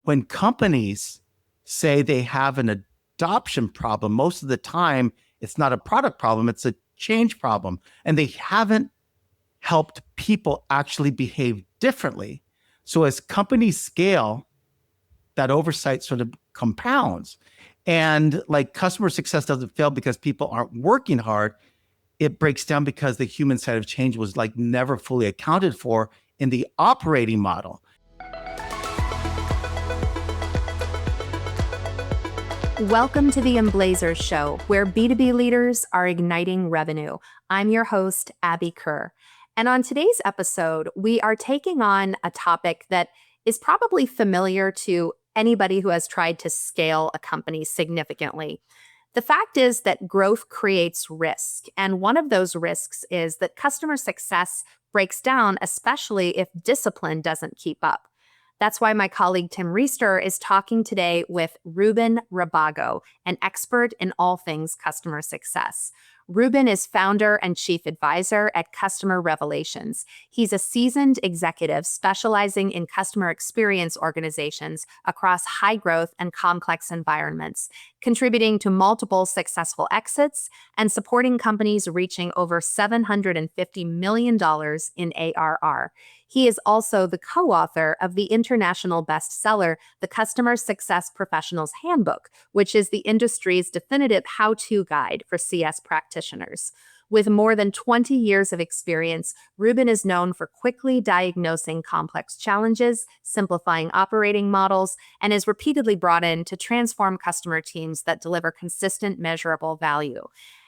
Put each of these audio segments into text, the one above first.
when companies say they have an adoption problem, most of the time it's not a product problem, it's a change problem. And they haven't helped people actually behave differently. So as companies scale, that oversight sort of compounds. And like customer success doesn't fail because people aren't working hard. It breaks down because the human side of change was like never fully accounted for in the operating model. Welcome to the Emblazers Show, where B2B leaders are igniting revenue. I'm your host, Abby Kerr. And on today's episode, we are taking on a topic that is probably familiar to anybody who has tried to scale a company significantly. The fact is that growth creates risk. And one of those risks is that customer success breaks down, especially if discipline doesn't keep up. That's why my colleague Tim Riesterer is talking today with Ruben Rabago, an expert in all things customer success. Ruben is founder and chief advisor at Customer Revelations. He's a seasoned executive specializing in customer experience organizations across high growth and complex environments, contributing to multiple successful exits and supporting companies reaching over $750 million in ARR. He is also the co-author of the international bestseller, The Customer Success Professional's Handbook, which is the industry's definitive how-to guide for CS practitioners. With more than 20 years of experience, Ruben is known for quickly diagnosing complex challenges, simplifying operating models, and is repeatedly brought in to transform customer teams that deliver consistent, measurable value.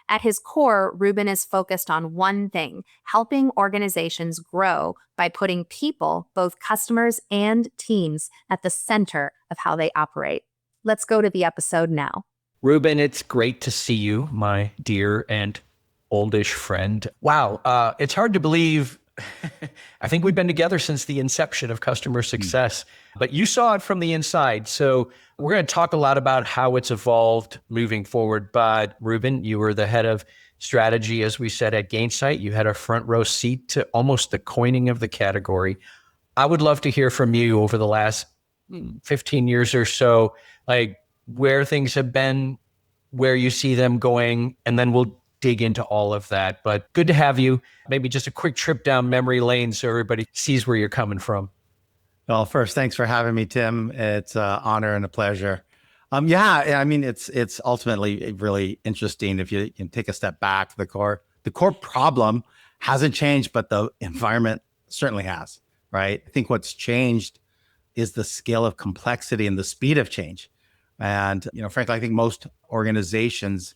At his core, Ruben is focused on one thing: helping organizations grow by putting people, both customers and teams, at the center of how they operate. Let's go to the episode now. Ruben, it's great to see you, my dear and oldish friend. Wow, it's hard to believe. I think we've been together since the inception of customer success, but you saw it from the inside. So we're going to talk a lot about how it's evolved moving forward. But Ruben, you were the head of strategy, as we said, at Gainsight. You had a front row seat to almost the coining of the category. I would love to hear from you over the last 15 years or so, like where things have been, where you see them going, and then we'll dig into all of that. But good to have you. Maybe just a quick trip down memory lane so everybody sees where you're coming from. Well, first, thanks for having me, Tim. It's an honor and a pleasure. I mean, it's ultimately really interesting if you can take a step back. The core problem hasn't changed, but the environment certainly has, right? I think what's changed is the scale of complexity and the speed of change. And, frankly, I think most organizations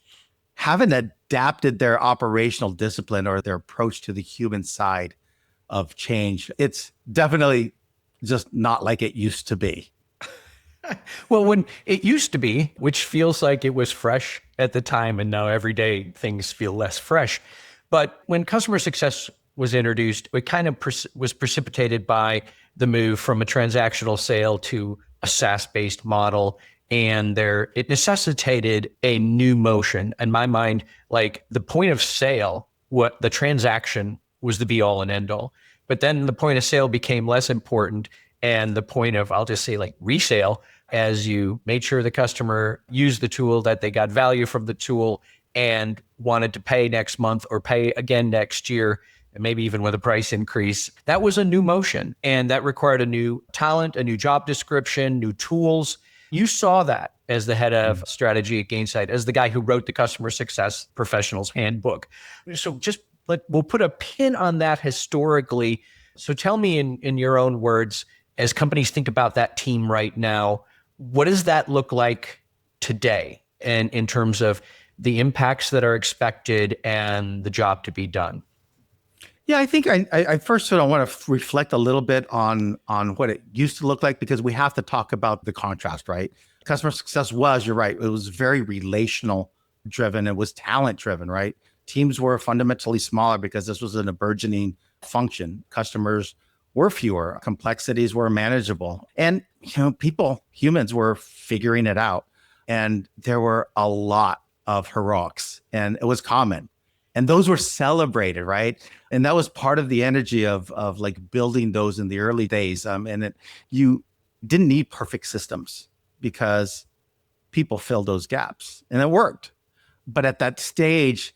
haven't adapted their operational discipline or their approach to the human side of change. It's definitely just not like it used to be. Well, when it used to be, which feels like it was fresh at the time, and now every day things feel less fresh. But when customer success was introduced, it kind of was precipitated by the move from a transactional sale to a SaaS-based model. And it necessitated a new motion. In my mind, like the point of sale, what the transaction was the be all and end all. But then the point of sale became less important. And the point of, I'll just say like resale, as you made sure the customer used the tool, that they got value from the tool and wanted to pay next month or pay again next year, and maybe even with a price increase. That was a new motion. And that required a new talent, a new job description, new tools. You saw that as the head of strategy at Gainsight, as the guy who wrote the Customer Success Professional's Handbook. So we'll put a pin on that historically. So tell me in your own words, as companies think about that team right now, what does that look like today? And in terms of the impacts that are expected and the job to be done? Yeah, I think I first sort of want to reflect a little bit on what it used to look like, because we have to talk about the contrast, right? Customer success you're right, it was very relational driven. It was talent driven, right? Teams were fundamentally smaller because this was an burgeoning function. Customers were fewer, complexities were manageable. And, humans were figuring it out. And there were a lot of heroics, and it was common. And those were celebrated, right? And that was part of the energy of like building those in the early days. You didn't need perfect systems because people filled those gaps and it worked. But at that stage,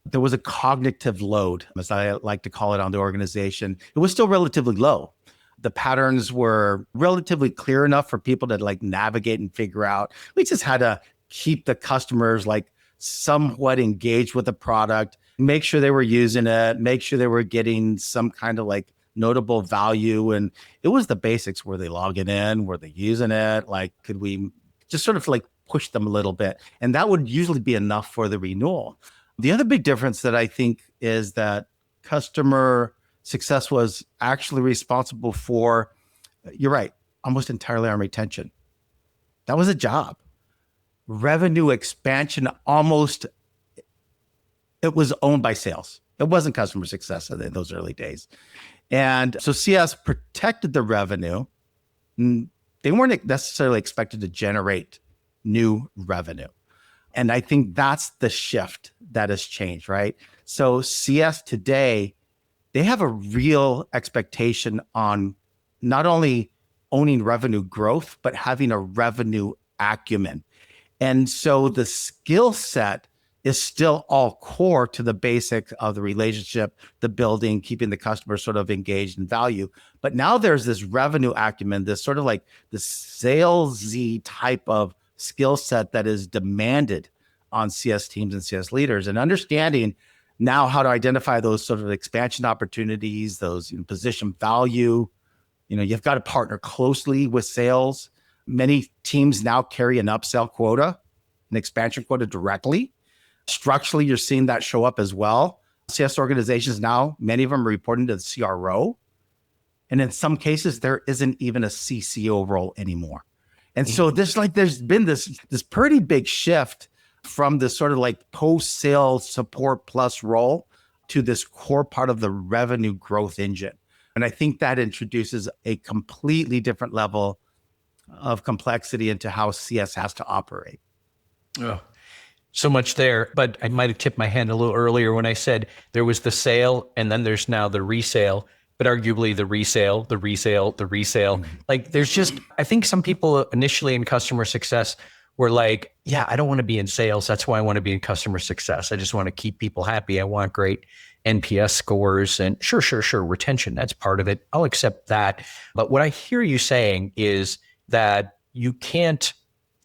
there was a cognitive load, as I like to call it, on the organization. It was still relatively low. The patterns were relatively clear enough for people to like navigate and figure out. We just had to keep the customers like somewhat engaged with the product, make sure they were using it, make sure they were getting some kind of like notable value. And it was the basics. Were they logging in? Were they using it? Like, could we just sort of like push them a little bit? And that would usually be enough for the renewal. The other big difference that I think is that customer success was actually responsible for, you're right, almost entirely on retention. That was a job. Revenue expansion it was owned by sales. It wasn't customer success in those early days. And so CS protected the revenue. They weren't necessarily expected to generate new revenue. And I think that's the shift that has changed, right? So CS today, they have a real expectation on not only owning revenue growth, but having a revenue acumen. And so the skill set is still all core to the basics of the relationship, the building, keeping the customer sort of engaged and value. But now there's this revenue acumen, this sort of like the salesy type of skill set that is demanded on CS teams and CS leaders, and understanding now how to identify those sort of expansion opportunities, those position value. You've got to partner closely with sales. Many teams now carry an upsell quota, an expansion quota directly. Structurally, you're seeing that show up as well. CS organizations now, many of them are reporting to the CRO. And in some cases, there isn't even a CCO role anymore. And so there's been this pretty big shift from this sort of like post-sale support plus role to this core part of the revenue growth engine. And I think that introduces a completely different level of complexity into how CS has to operate. Oh, so much there. But I might have tipped my hand a little earlier when I said there was the sale and then there's now the resale, but arguably the resale. Like there's just, I think some people initially in customer success were like, yeah, I don't want to be in sales. That's why I want to be in customer success. I just want to keep people happy. I want great NPS scores and sure. Retention, that's part of it. I'll accept that. But what I hear you saying is that you can't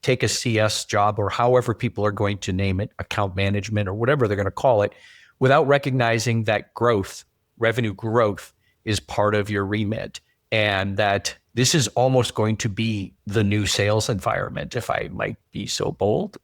take a CS job or however people are going to name it, account management or whatever they're going to call it, without recognizing that growth, revenue growth is part of your remit, and that this is almost going to be the new sales environment, if I might be so bold.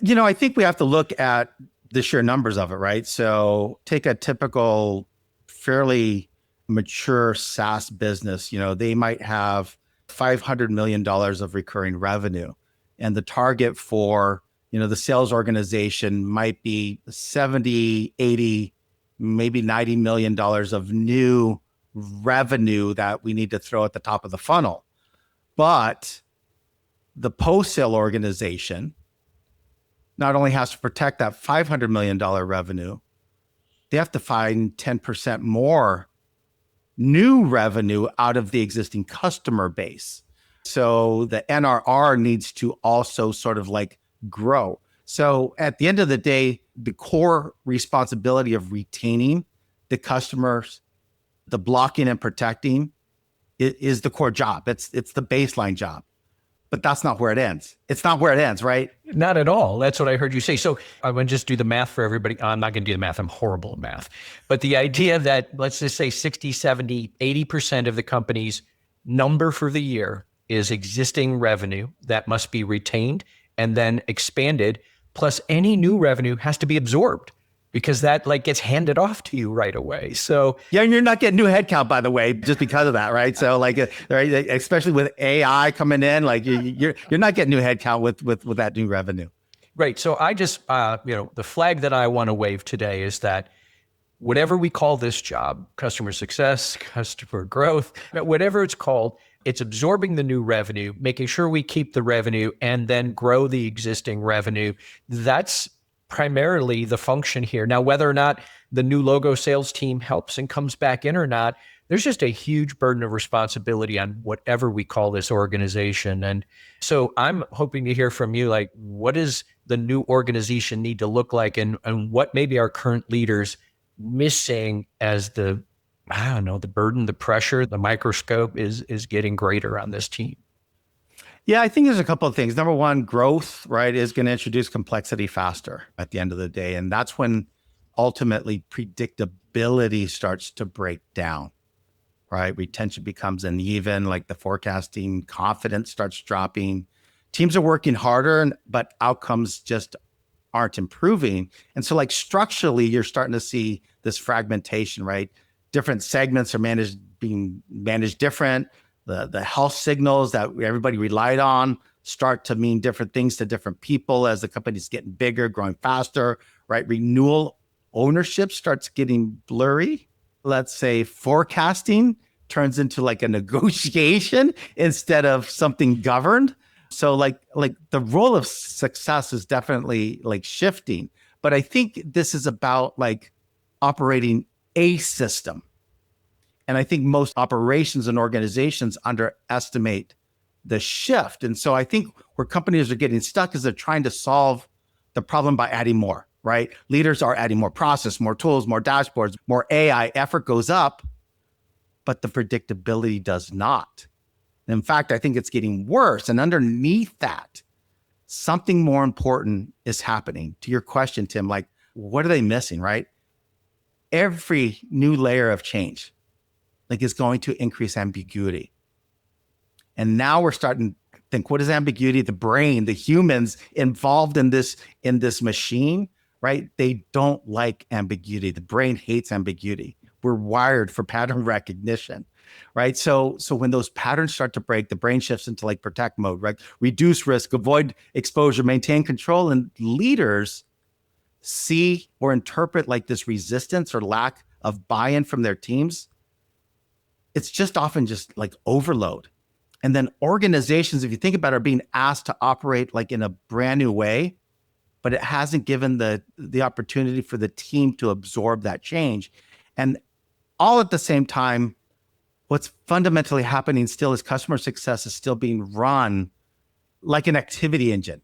I think we have to look at the sheer numbers of it, right? So take a typical, fairly mature SaaS business. They might have $500 million of recurring revenue. And the target for, the sales organization might be 70, 80, maybe $90 million of new revenue that we need to throw at the top of the funnel. But the post-sale organization not only has to protect that $500 million revenue, they have to find 10% more new revenue out of the existing customer base. So the NRR needs to also sort of like grow. So at the end of the day, the core responsibility of retaining the customers, the blocking and protecting is the core job. It's the baseline job. But that's not where it ends. It's not where it ends, right? Not at all. That's what I heard you say. So I'm going to just do the math for everybody. I'm not going to do the math. I'm horrible at math. But the idea that, let's just say 60, 70, 80% of the company's number for the year is existing revenue that must be retained and then expanded, plus any new revenue has to be absorbed, because that like gets handed off to you right away. So yeah, and you're not getting new headcount, by the way, just because of that, right? So like, right, especially with AI coming in, like you're not getting new headcount with that new revenue. Right. So I just, the flag that I want to wave today is that whatever we call this job, customer success, customer growth, whatever it's called, it's absorbing the new revenue, making sure we keep the revenue and then grow the existing revenue. That's primarily the function here. Now, whether or not the new logo sales team helps and comes back in or not, there's just a huge burden of responsibility on whatever we call this organization. And so I'm hoping to hear from you, like, what does the new organization need to look like, and what maybe our current leaders missing as the burden, the pressure, the microscope is getting greater on this team? Yeah, I think there's a couple of things. Number one, growth, right, is going to introduce complexity faster at the end of the day. And that's when ultimately predictability starts to break down, right? Retention becomes uneven, like the forecasting confidence starts dropping. Teams are working harder, but outcomes just aren't improving. And so like structurally, you're starting to see this fragmentation, right? Different segments are being managed different. The health signals that everybody relied on start to mean different things to different people as the company's getting bigger, growing faster, right? Renewal ownership starts getting blurry. Let's say forecasting turns into like a negotiation instead of something governed. So like the role of success is definitely like shifting. But I think this is about like operating a system. And I think most operations and organizations underestimate the shift. And so I think where companies are getting stuck is they're trying to solve the problem by adding more, right? Leaders are adding more process, more tools, more dashboards, more AI. Effort goes up, but the predictability does not. In fact, I think it's getting worse. And underneath that, something more important is happening. To your question, Tim, like, what are they missing, right? Every new layer of change like is going to increase ambiguity. And now we're starting to think, what is ambiguity? The brain, the humans involved in this machine, right? They don't like ambiguity. The brain hates ambiguity. We're wired for pattern recognition, right? So when those patterns start to break, the brain shifts into like protect mode, right? Reduce risk, avoid exposure, maintain control. And leaders see or interpret like this resistance or lack of buy-in from their teams. It's just often just like overload. And then organizations, if you think about it, are being asked to operate like in a brand new way, but it hasn't given the opportunity for the team to absorb that change. And all at the same time, what's fundamentally happening still is customer success is still being run like an activity engine.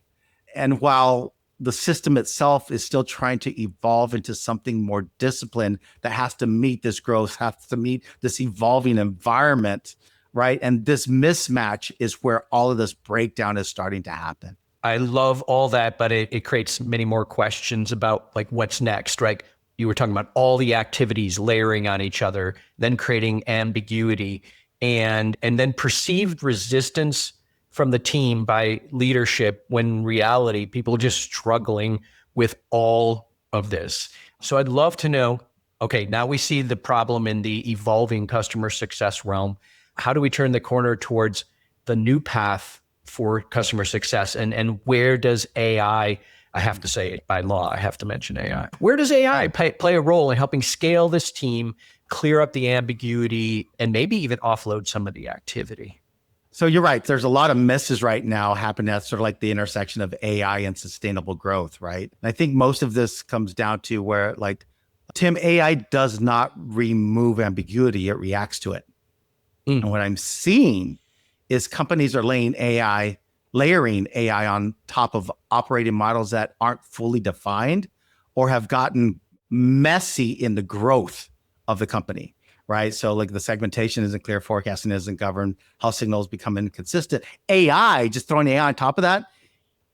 And while the system itself is still trying to evolve into something more disciplined that has to meet this growth, has to meet this evolving environment, right? And this mismatch is where all of this breakdown is starting to happen. I love all that, but it creates many more questions about like what's next, right? You were talking about all the activities layering on each other, then creating ambiguity and then perceived resistance from the team by leadership, when in reality, people are just struggling with all of this. So I'd love to know, okay, now we see the problem in the evolving customer success realm. How do we turn the corner towards the new path for customer success? And where does AI, I have to say it by law, I have to mention AI. Where does AI play a role in helping scale this team, clear up the ambiguity, and maybe even offload some of the activity? So you're right. There's a lot of misses right now happening at sort of like the intersection of AI and sustainable growth, right? And I think most of this comes down to where like, Tim, AI does not remove ambiguity, it reacts to it. And what I'm seeing is companies are layering AI on top of operating models that aren't fully defined or have gotten messy in the growth of the company, right? So like the segmentation isn't clear, forecasting isn't governed, health signals become inconsistent. AI, just throwing AI on top of that,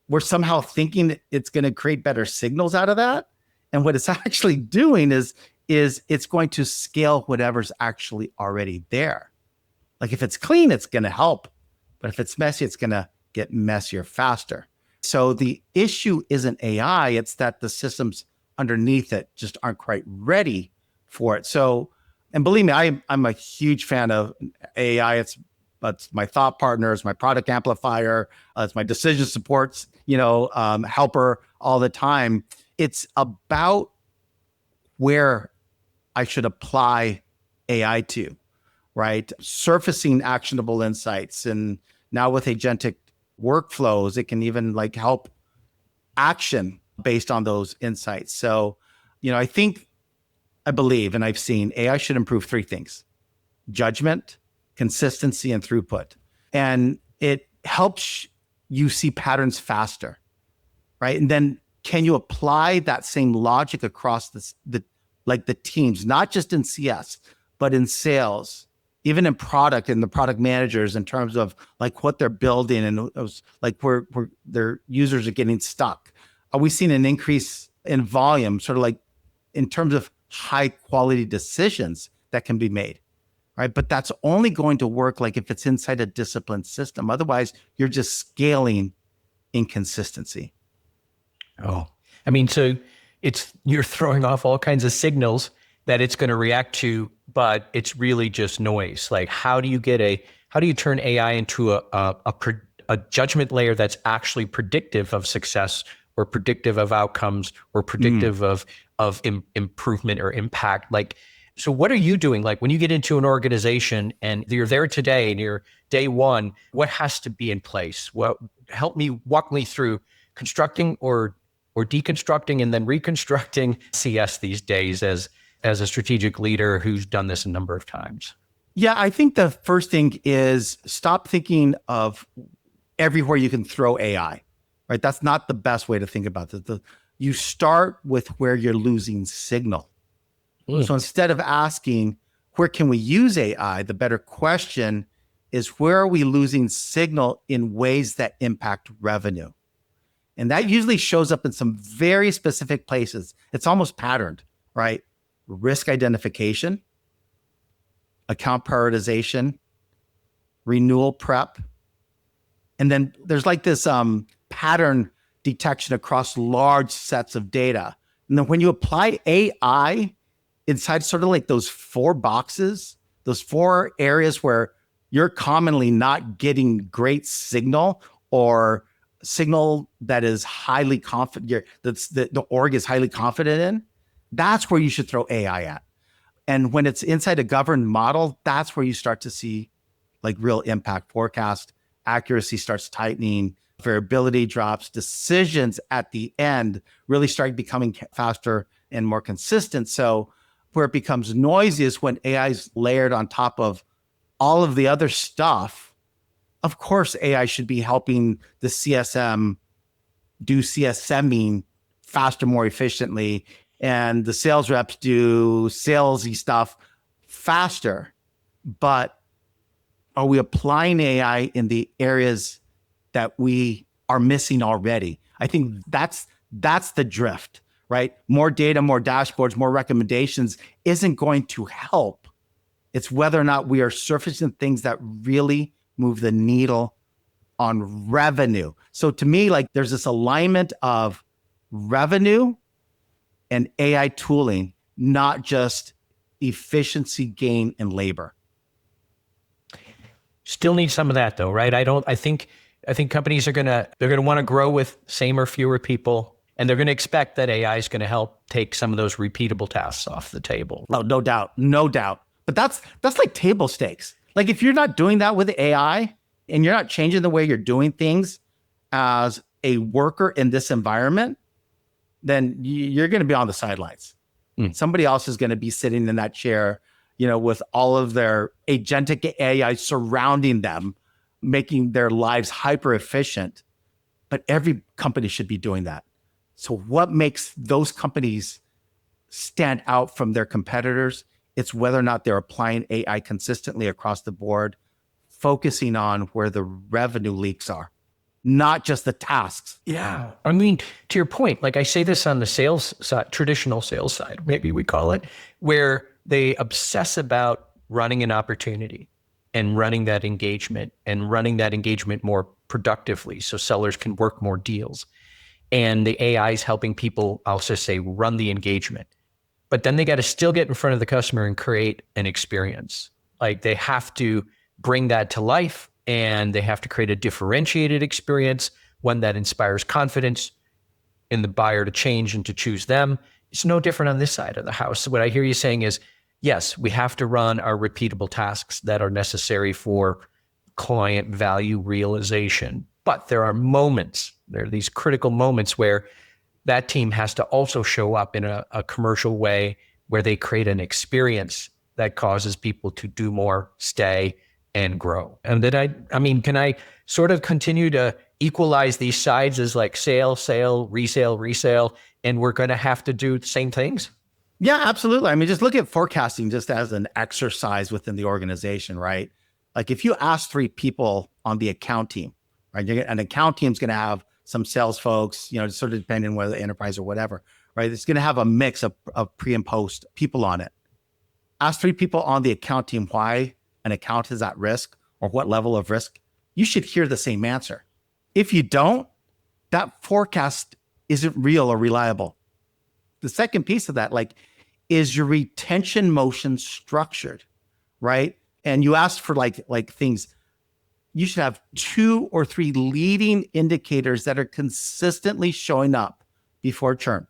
we're somehow thinking it's going to create better signals out of that. And what it's actually doing is it's going to scale whatever's actually already there. Like if it's clean, it's going to help. But if it's messy, it's going to get messier faster. So the issue isn't AI, it's that the systems underneath it just aren't quite ready for it. So, and believe me, I'm a huge fan of AI. It's my thought partner, it's my product amplifier, it's my decision supports, helper all the time. It's about where I should apply AI to, right? Surfacing actionable insights. And now with agentic workflows, it can even like help action based on those insights. So, I believe, and I've seen AI should improve three things. judgment, consistency, and throughput. And it helps you see patterns faster, right? And then can you apply that same logic across the teams, not just in CS, but in sales, even in product and the product managers in terms of like what they're building and like where their users are getting stuck? Are we seeing an increase in volume, sort of like in terms of high quality decisions that can be made, right? But that's only going to work like if it's inside a disciplined system. Otherwise, you're just scaling inconsistency. Oh, I mean, so you're throwing off all kinds of signals that it's going to react to, but it's really just noise. Like, how do you turn AI into a judgment layer that's actually predictive of success or predictive of outcomes or predictive of improvement or impact? Like, so what are you doing? Like when you get into an organization and you're there today and you're day one, what has to be in place? Well, walk me through constructing or deconstructing and then reconstructing CS these days as a strategic leader who's done this a number of times. Yeah, I think the first thing is stop thinking of everywhere you can throw AI, right? That's not the best way to think about it. You start with where you're losing signal. So instead of asking, where can we use AI? The better question is, where are we losing signal in ways that impact revenue? And that usually shows up in some very specific places. It's almost patterned, right? Risk identification, account prioritization, renewal prep. And then there's like this pattern detection across large sets of data. And then when you apply AI inside sort of like those 4 boxes, those 4 areas where you're commonly not getting great signal or signal that is highly confident, the org is highly confident in, that's where you should throw AI at. And when it's inside a governed model, that's where you start to see like real impact. Forecast accuracy starts tightening, variability drops, decisions at the end really start becoming faster and more consistent. So where it becomes noisy is when AI is layered on top of all of the other stuff. Of course, AI should be helping the CSM do CSMing faster, more efficiently, and the sales reps do salesy stuff faster. But are we applying AI in the areas that we are missing already? I think that's the drift, right? More data, more dashboards, more recommendations isn't going to help. It's whether or not we are surfacing things that really move the needle on revenue. So to me, like there's this alignment of revenue and AI tooling, not just efficiency gain in labor. Still need some of that though, right? I think companies they're gonna want to grow with same or fewer people, and they're gonna expect that AI is gonna help take some of those repeatable tasks off the table. Oh, no doubt. But that's like table stakes. Like if you're not doing that with AI and you're not changing the way you're doing things as a worker in this environment, then you're going to be on the sidelines. Somebody else is going to be sitting in that chair, with all of their agentic AI surrounding them, making their lives hyper efficient. But every company should be doing that. So what makes those companies stand out from their competitors? It's whether or not they're applying AI consistently across the board, focusing on where the revenue leaks are, not just the tasks. Yeah. I mean, to your point, like I say this on the sales side, traditional sales side, maybe we call it, where they obsess about running an opportunity and running that engagement more productively so sellers can work more deals. And the AI is helping people, I'll just say, run the engagement. But then they got to still get in front of the customer and create an experience. Like they have to bring that to life and they have to create a differentiated experience, one that inspires confidence in the buyer to change and to choose them. It's no different on this side of the house. So what I hear you saying is, yes, we have to run our repeatable tasks that are necessary for client value realization. But there are these critical moments where that team has to also show up in a commercial way where they create an experience that causes people to do more, stay, and grow. And that I mean, can I sort of continue to equalize these sides as like sale, resale, and we're going to have to do the same things? Yeah, absolutely. I mean, just look at forecasting just as an exercise within the organization, right? Like if you ask 3 people on the account team, right? An account team's going to have some sales folks, sort of depending on whether the enterprise or whatever, right? It's going to have a mix of pre and post people on it. Ask 3 people on the account team why an account is at risk or what level of risk. You should hear the same answer. If you don't, that forecast isn't real or reliable. The second piece of that, is your retention motion structured, right? And you asked for like things. You should have 2 or 3 leading indicators that are consistently showing up before churn,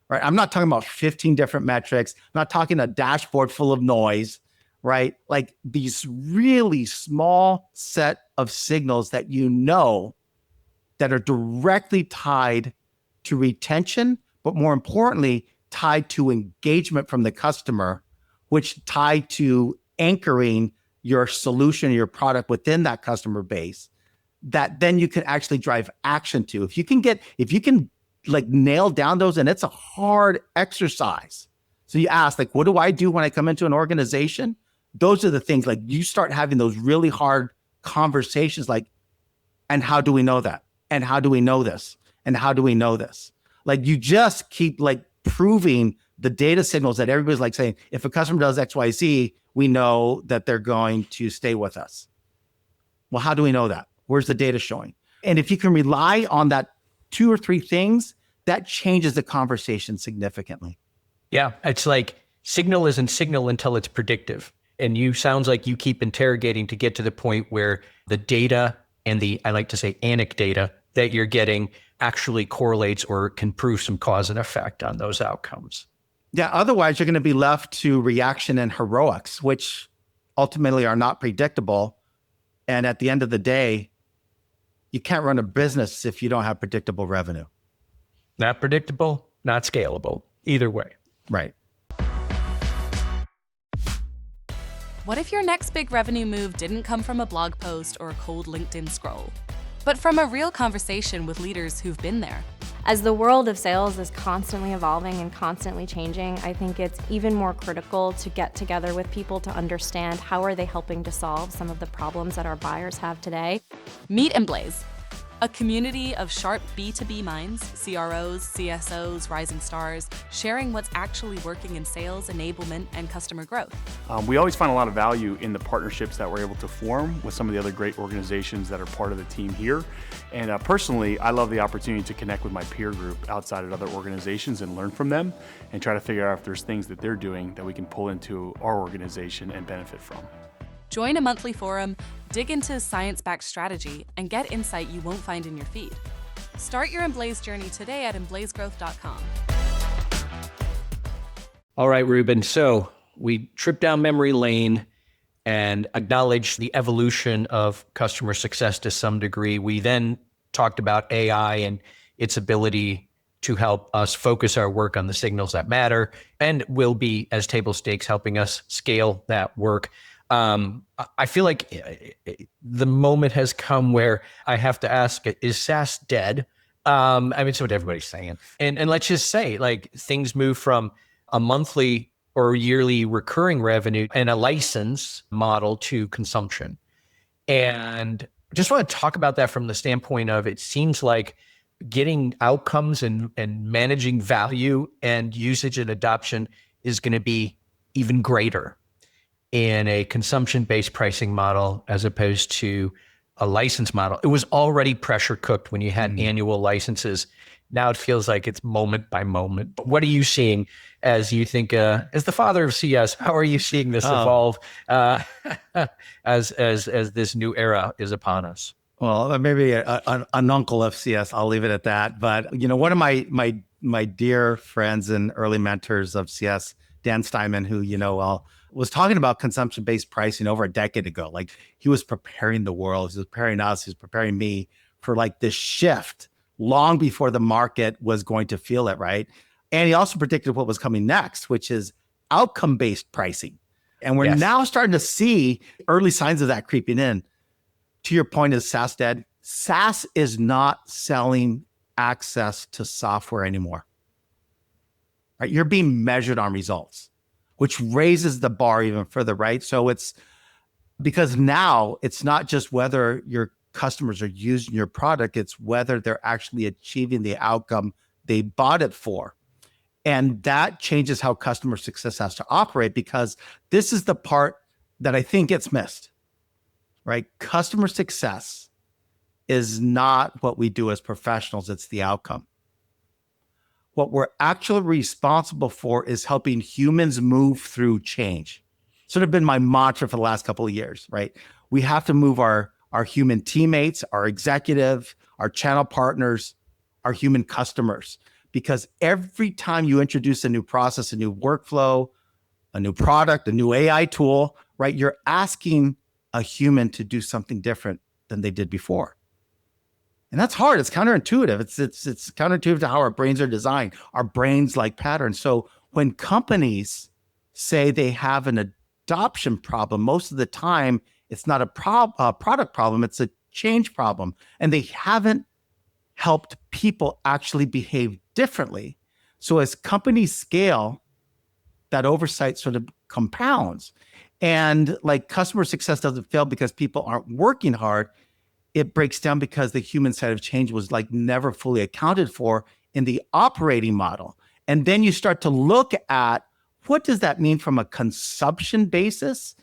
right? I'm not talking about 15 different metrics. I'm not talking a dashboard full of noise, right? Like these really small set of signals that that are directly tied to retention, but more importantly, tied to engagement from the customer, which tied to anchoring your solution, your product within that customer base, that then you can actually drive action to. If you can nail down those, and it's a hard exercise. So you ask, what do I do when I come into an organization? Those are the things, you start having those really hard conversations, and how do we know that? And how do we know this? And how do we know this? You just keep proving the data signals that everybody's saying, if a customer does X, Y, Z, we know that they're going to stay with us. Well, how do we know that? Where's the data showing? And if you can rely on that 2 or 3 things, that changes the conversation significantly. Yeah, it's like signal isn't signal until it's predictive. And sounds like you keep interrogating to get to the point where the data and I like to say anecdata that you're getting actually correlates or can prove some cause and effect on those outcomes. Yeah, otherwise you're going to be left to reaction and heroics, which ultimately are not predictable. And at the end of the day, you can't run a business if you don't have predictable revenue. Not predictable, not scalable, either way. Right. What if your next big revenue move didn't come from a blog post or a cold LinkedIn scroll, but from a real conversation with leaders who've been there? As the world of sales is constantly evolving and constantly changing, I think it's even more critical to get together with people to understand how are they helping to solve some of the problems that our buyers have today. Meet Emblaze, a community of sharp B2B minds, CROs, CSOs, rising stars, sharing what's actually working in sales, enablement, and customer growth. We always find a lot of value in the partnerships that we're able to form with some of the other great organizations that are part of the team here. And personally, I love the opportunity to connect with my peer group outside of other organizations and learn from them and try to figure out if there's things that they're doing that we can pull into our organization and benefit from. Join a monthly forum, dig into science-backed strategy, and get insight you won't find in your feed. Start your Emblaze journey today at emblazegrowth.com. All right, Ruben. So we tripped down memory lane and acknowledged the evolution of customer success to some degree. We then talked about AI and its ability to help us focus our work on the signals that matter and will be, as table stakes, helping us scale that work. I feel like the moment has come where I have to ask, is SaaS dead? I mean, it's what everybody's saying. And let's just say, things move from a monthly or yearly recurring revenue and a license model to consumption. And I just want to talk about that from the standpoint of, it seems like getting outcomes and managing value and usage and adoption is going to be even greater in a consumption-based pricing model as opposed to a license model. It was already pressure cooked when you had annual licenses. Now it feels like it's moment by moment. But what are you seeing as you think, as the father of CS, how are you seeing this evolve as this new era is upon us? Well, maybe an uncle of CS, I'll leave it at that. But, one of my dear friends and early mentors of CS, Dan Steinman, who was talking about consumption-based pricing over a decade ago. He was preparing the world, he was preparing us, he was preparing me for this shift long before the market was going to feel it, right? And he also predicted what was coming next, which is outcome-based pricing. And we're Yes. now starting to see early signs of that creeping in. To your point, is SaaS dead? SaaS is not selling access to software anymore. Right? You're being measured on results, which raises the bar even further, right? So it's because now it's not just whether your customers are using your product, it's whether they're actually achieving the outcome they bought it for. And that changes how customer success has to operate, because this is the part that I think gets missed, right? Customer success is not what we do as professionals, it's the outcome. What we're actually responsible for is helping humans move through change. Sort of been my mantra for the last couple of years, right? We have to move our human teammates, our executive, our channel partners, our human customers. Because every time you introduce a new process, a new workflow, a new product, a new AI tool, right, you're asking a human to do something different than they did before. And that's hard. It's counterintuitive. It's counterintuitive to how our brains are designed. Our brains like patterns. So when companies say they have an adoption problem, most of the time it's not a product problem, it's a change problem. And they haven't helped people actually behave differently. So as companies scale, that oversight sort of compounds. And like customer success doesn't fail because people aren't working hard. It breaks down because the human side of change was like never fully accounted for in the operating model. And then you start to look at what does that mean from a consumption basis?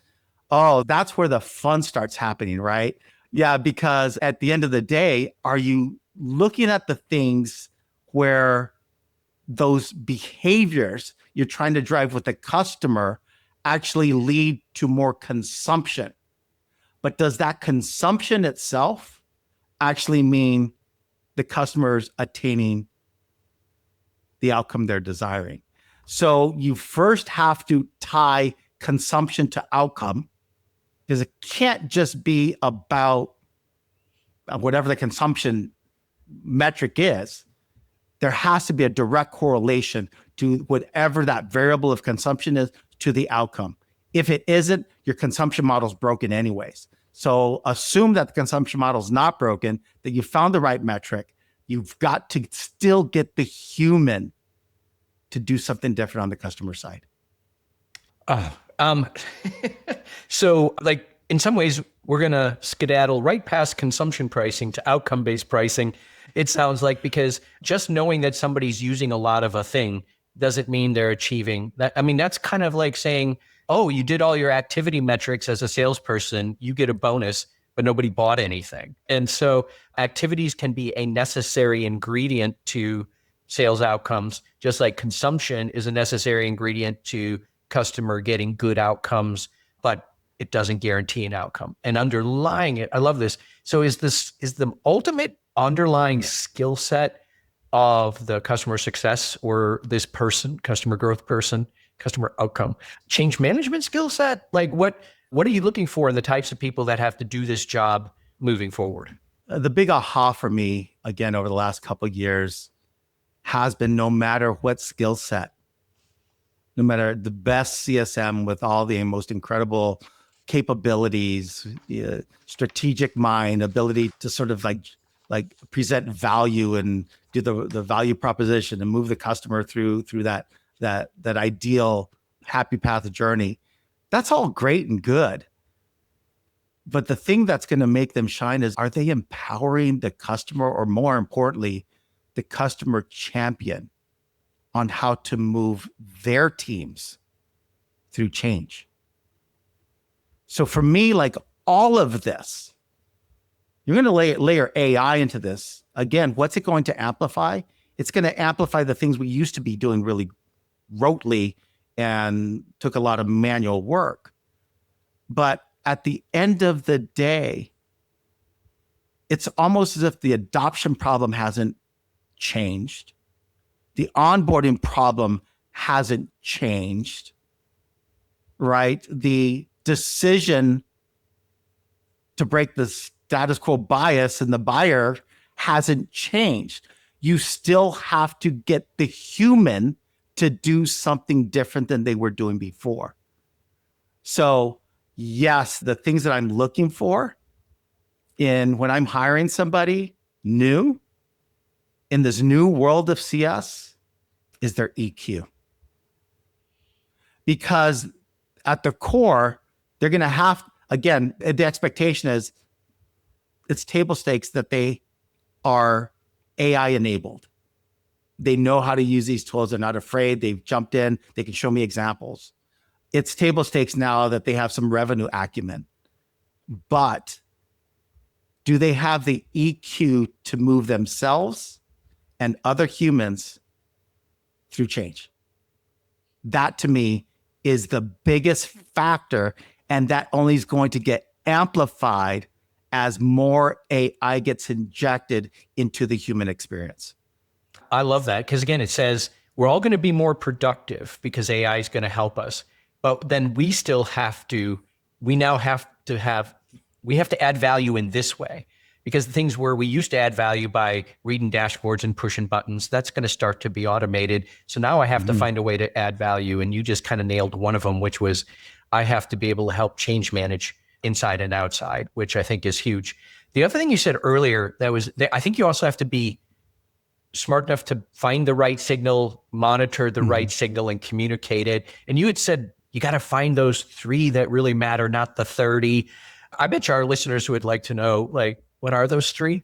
Oh, that's where the fun starts happening, right? Yeah, because at the end of the day, are you looking at the things where those behaviors you're trying to drive with the customer actually lead to more consumption? But does that consumption itself actually mean the customer's attaining the outcome they're desiring? So you first have to tie consumption to outcome, because it can't just be about whatever the consumption metric is. There has to be a direct correlation to whatever that variable of consumption is to the outcome. If it isn't, your consumption model is broken anyways. So assume that the consumption model is not broken, that you found the right metric. You've got to still get the human to do something different on the customer side. So like in some ways, we're going to skedaddle right past consumption pricing to outcome-based pricing. It sounds like, because just knowing that somebody's using a lot of a thing doesn't mean they're achieving that. I mean, that's kind of like saying, oh, you did all your activity metrics as a salesperson, you get a bonus, but nobody bought anything. And so activities can be a necessary ingredient to sales outcomes, just like consumption is a necessary ingredient to customer getting good outcomes, but it doesn't guarantee an outcome. And underlying it, I love this. So is the ultimate underlying skill set of the customer success or this person, customer growth person, customer outcome, change management skill set? Like what are you looking for in the types of people that have to do this job moving forward? The big aha for me, again, over the last couple of years has been, no matter what skill set, no matter the best CSM with all the most incredible capabilities, strategic mind, ability to sort of like present value and do the value proposition and move the customer through that ideal happy path journey. That's all great and good. But the thing that's going to make them shine is, are they empowering the customer, or more importantly, the customer champion on how to move their teams through change? So for me, like all of this, you're going to layer AI into this. Again, what's it going to amplify? It's going to amplify the things we used to be doing really rotely and took a lot of manual work. But at the end of the day, it's almost as if the adoption problem hasn't changed. The onboarding problem hasn't changed, right? The decision to break the status quo bias in the buyer hasn't changed. You still have to get the human to do something different than they were doing before. So yes, the things that I'm looking for when I'm hiring somebody new in this new world of CS is their EQ. Because at the core, they're going to have, again, the expectation is it's table stakes that they are AI enabled. They know how to use these tools. They're not afraid. They've jumped in. They can show me examples. It's table stakes now that they have some revenue acumen. But do they have the EQ to move themselves and other humans through change? That to me is the biggest factor, and that only is going to get amplified as more AI gets injected into the human experience. I love that because, again, it says we're all going to be more productive because AI is going to help us. But then we still have to, we have to add value in this way, because the things where we used to add value by reading dashboards and pushing buttons, that's going to start to be automated. So now I have to find a way to add value. And you just kind of nailed one of them, which was I have to be able to help change manage inside and outside, which I think is huge. The other thing you said earlier, I think you also have to be smart enough to find the right signal, monitor the right signal, and communicate it. And you had said you got to find those 3 that really matter, not the 30. I bet you our listeners would like to know, like, what are those 3?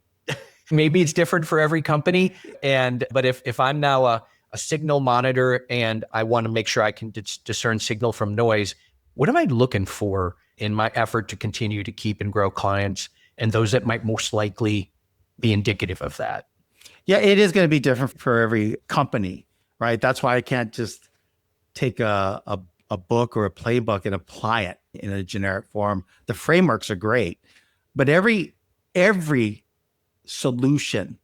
Maybe it's different for every company. But if I'm now a signal monitor and I want to make sure I can discern signal from noise, what am I looking for in my effort to continue to keep and grow clients and those that might most likely be indicative of that? Yeah, it is going to be different for every company, right? That's why I can't just take a book or a playbook and apply it in a generic form. The frameworks are great, but every solution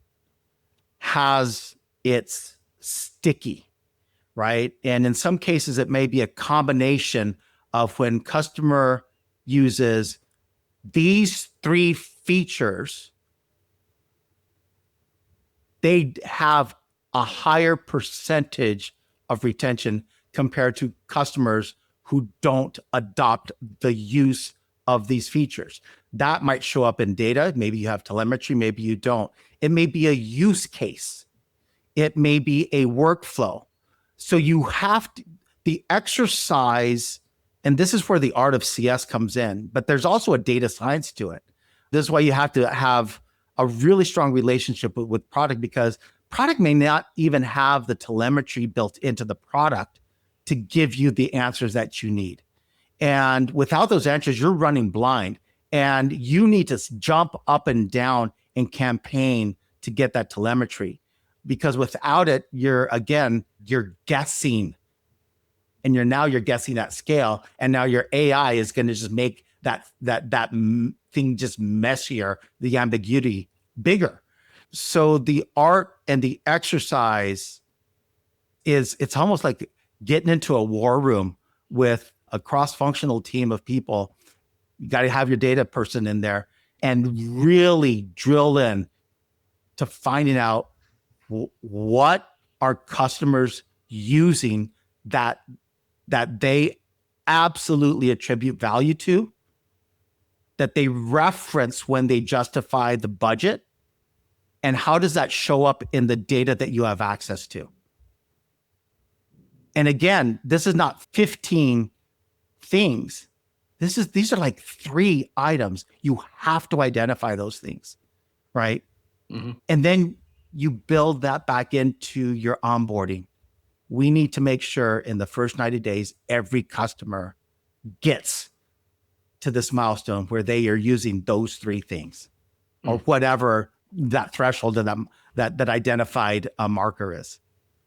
has its sticky, right? And in some cases, it may be a combination of when customer uses these 3 features, they have a higher percentage of retention compared to customers who don't adopt the use of these features. That might show up in data. Maybe you have telemetry, maybe you don't. It may be a use case. It may be a workflow. So you have to, the exercise, and this is where the art of CS comes in, but there's also a data science to it. This is why you have to have a really strong relationship with product, because product may not even have the telemetry built into the product to give you the answers that you need. And without those answers, you're running blind, and you need to jump up and down in campaign to get that telemetry, because without it, you're guessing, and you're guessing at scale. And now your AI is going to just make that thing just messier, the ambiguity bigger. So the art and the exercise it's almost like getting into a war room with a cross-functional team of people. You got to have your data person in there and really drill in to finding out what are customers using that they absolutely attribute value to, that they reference when they justify the budget, and how does that show up in the data that you have access to? And again, this is not 15 things. These are like 3 items. You have to identify those things, right? Mm-hmm. And then you build that back into your onboarding. We need to make sure in the first 90 days, every customer gets to this milestone where they are using those 3 things, or whatever that threshold of them that identified marker is.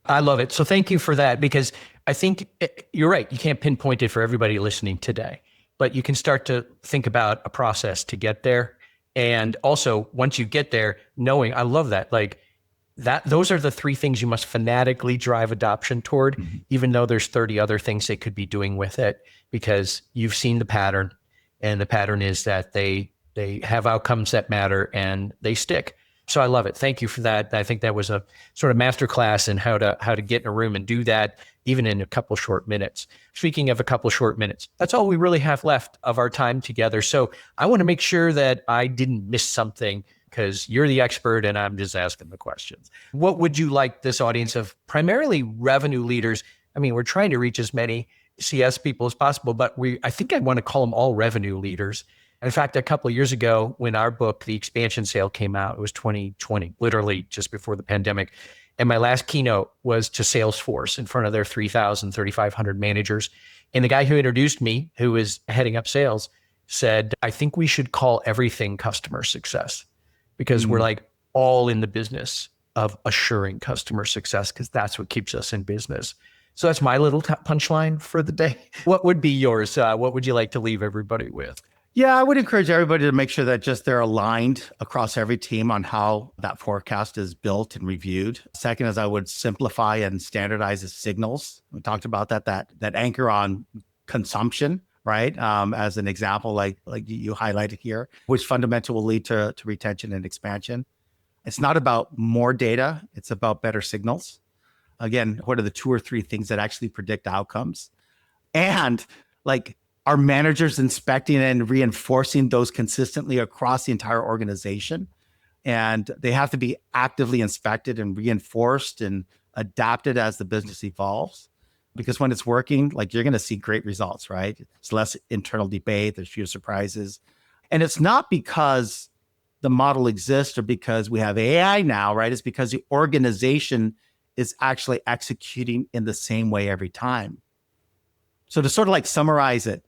I love it. So thank you for that, because I think you're right. You can't pinpoint it for everybody listening today, but you can start to think about a process to get there. And also, once you get there, knowing, I love that, like that, those are the 3 things you must fanatically drive adoption toward, even though there's 30 other things they could be doing with it, because you've seen the pattern, and the pattern is that they have outcomes that matter and they stick. So I love it. Thank you for that. I think that was a sort of masterclass in how to get in a room and do that, even in a couple short minutes. Speaking of a couple short minutes, that's all we really have left of our time together. So I want to make sure that I didn't miss something, because you're the expert and I'm just asking the questions. What would you like this audience of primarily revenue leaders? I mean, we're trying to reach as many CS people as possible, but I think I want to call them all revenue leaders. In fact, a couple of years ago, when our book, The Expansion Sale, came out, it was 2020, literally just before the pandemic. And my last keynote was to Salesforce in front of their 3,000, 3,500 managers. And the guy who introduced me, who was heading up sales, said, I think we should call everything customer success, because we're like all in the business of assuring customer success, because that's what keeps us in business. So that's my little punchline for the day. What would be yours? What would you like to leave everybody with? Yeah, I would encourage everybody to make sure that just they're aligned across every team on how that forecast is built and reviewed. Second is I would simplify and standardize the signals. We talked about that anchor on consumption, right? As an example, like you highlighted here, which fundamentally will lead to retention and expansion. It's not about more data, it's about better signals. Again, what are the 2 or 3 things that actually predict outcomes? And like, are managers inspecting and reinforcing those consistently across the entire organization? And they have to be actively inspected and reinforced and adapted as the business evolves. Because when it's working, like, you're going to see great results, right? It's less internal debate, there's fewer surprises. And it's not because the model exists or because we have AI now, right? It's because the organization is actually executing in the same way every time. So to sort of like summarize it,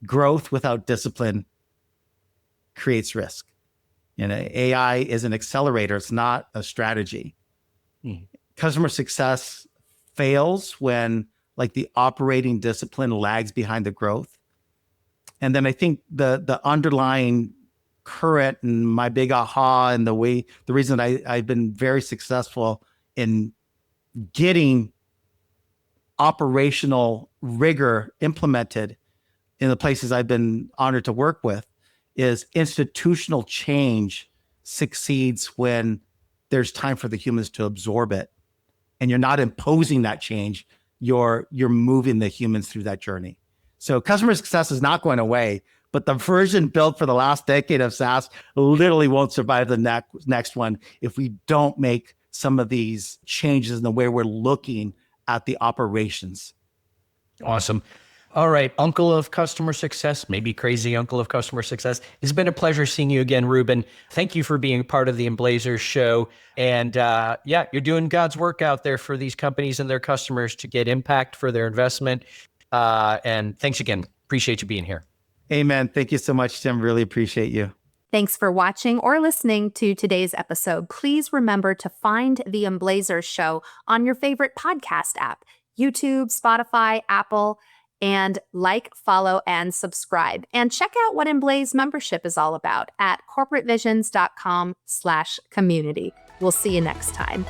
growth without discipline creates risk. AI is an accelerator. It's not a strategy. Customer success fails when like the operating discipline lags behind the growth. And then I think the underlying current and my big aha and the reason I've been very successful in getting operational rigor implemented in the places I've been honored to work with is institutional change succeeds when there's time for the humans to absorb it. And you're not imposing that change, you're moving the humans through that journey. So customer success is not going away, but the version built for the last decade of SaaS literally won't survive the next one if we don't make some of these changes in the way we're looking at the operations. Awesome. All right, uncle of customer success, maybe crazy uncle of customer success. It's been a pleasure seeing you again, Ruben. Thank you for being part of the Emblazers Show. And you're doing God's work out there for these companies and their customers to get impact for their investment. And thanks again. Appreciate you being here. Amen. Thank you so much, Tim. Really appreciate you. Thanks for watching or listening to today's episode. Please remember to find the Emblazers Show on your favorite podcast app, YouTube, Spotify, Apple, and like, follow, and subscribe. And check out what Emblaze membership is all about at corporatevisions.com/community. We'll see you next time.